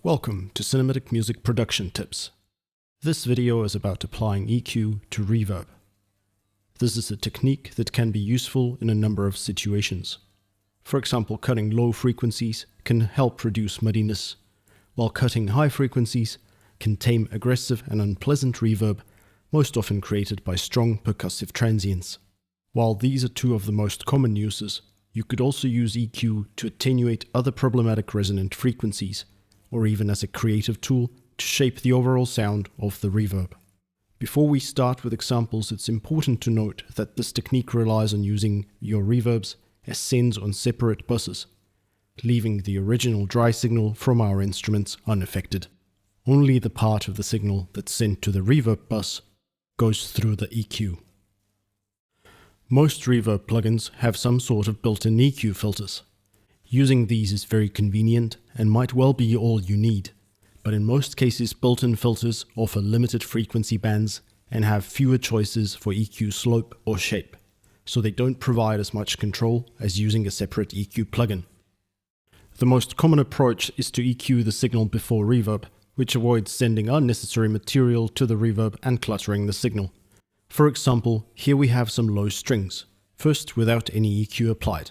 Welcome to Cinematic Music Production Tips. This video is about applying EQ to reverb. This is a technique that can be useful in a number of situations. For example, cutting low frequencies can help reduce muddiness, while cutting high frequencies can tame aggressive and unpleasant reverb, most often created by strong percussive transients. While these are two of the most common uses, you could also use EQ to attenuate other problematic resonant frequencies, or even as a creative tool to shape the overall sound of the reverb. Before we start with examples, it's important to note that this technique relies on using your reverbs as sends on separate buses, leaving the original dry signal from our instruments unaffected. Only the part of the signal that's sent to the reverb bus goes through the EQ. Most reverb plugins have some sort of built-in EQ filters. Using these is very convenient and might well be all you need, but in most cases built-in filters offer limited frequency bands and have fewer choices for EQ slope or shape, so they don't provide as much control as using a separate EQ plugin. The most common approach is to EQ the signal before reverb, which avoids sending unnecessary material to the reverb and cluttering the signal. For example, here we have some low strings, first without any EQ applied.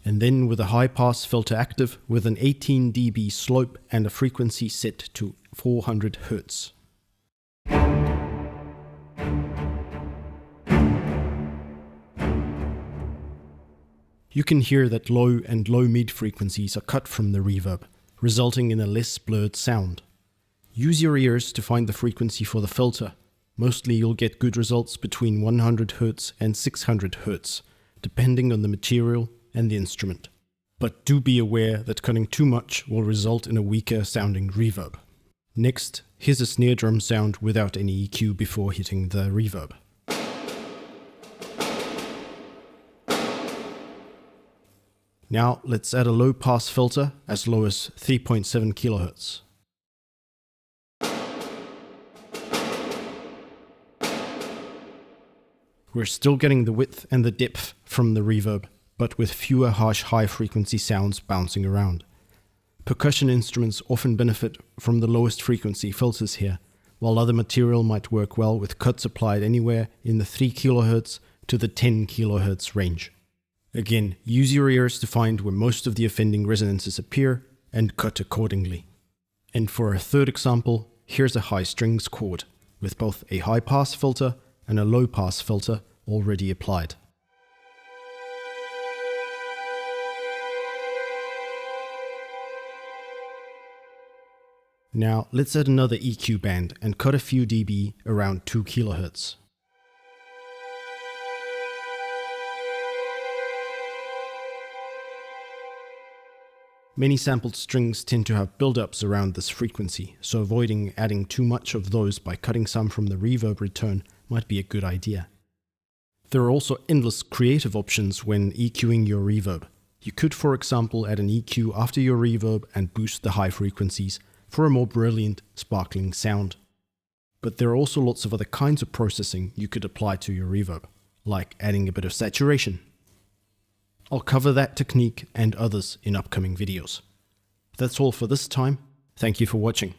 And then with a high-pass filter active with an 18 dB slope and a frequency set to 400 Hz. You can hear that low and low-mid frequencies are cut from the reverb, resulting in a less blurred sound. Use your ears to find the frequency for the filter. Mostly you'll get good results between 100 Hz and 600 Hz, depending on the material and the instrument. But do be aware that cutting too much will result in a weaker sounding reverb. Next, here's a snare drum sound without any EQ before hitting the reverb. Now let's add a low pass filter as low as 3.7 kHz. We're still getting the width and the depth from the reverb, but with fewer harsh high-frequency sounds bouncing around. Percussion instruments often benefit from the lowest frequency filters here, while other material might work well with cuts applied anywhere in the 3 kHz to the 10 kHz range. Again, use your ears to find where most of the offending resonances appear and cut accordingly. And for a third example, here's a high strings chord, with both a high-pass filter and a low-pass filter already applied. Now let's add another EQ band and cut a few dB around 2 kHz. Many sampled strings tend to have build-ups around this frequency, so avoiding adding too much of those by cutting some from the reverb return might be a good idea. There are also endless creative options when EQing your reverb. You could, for example, add an EQ after your reverb and boost the high frequencies for a more brilliant, sparkling sound. But there are also lots of other kinds of processing you could apply to your reverb, like adding a bit of saturation. I'll cover that technique and others in upcoming videos. That's all for this time. Thank you for watching.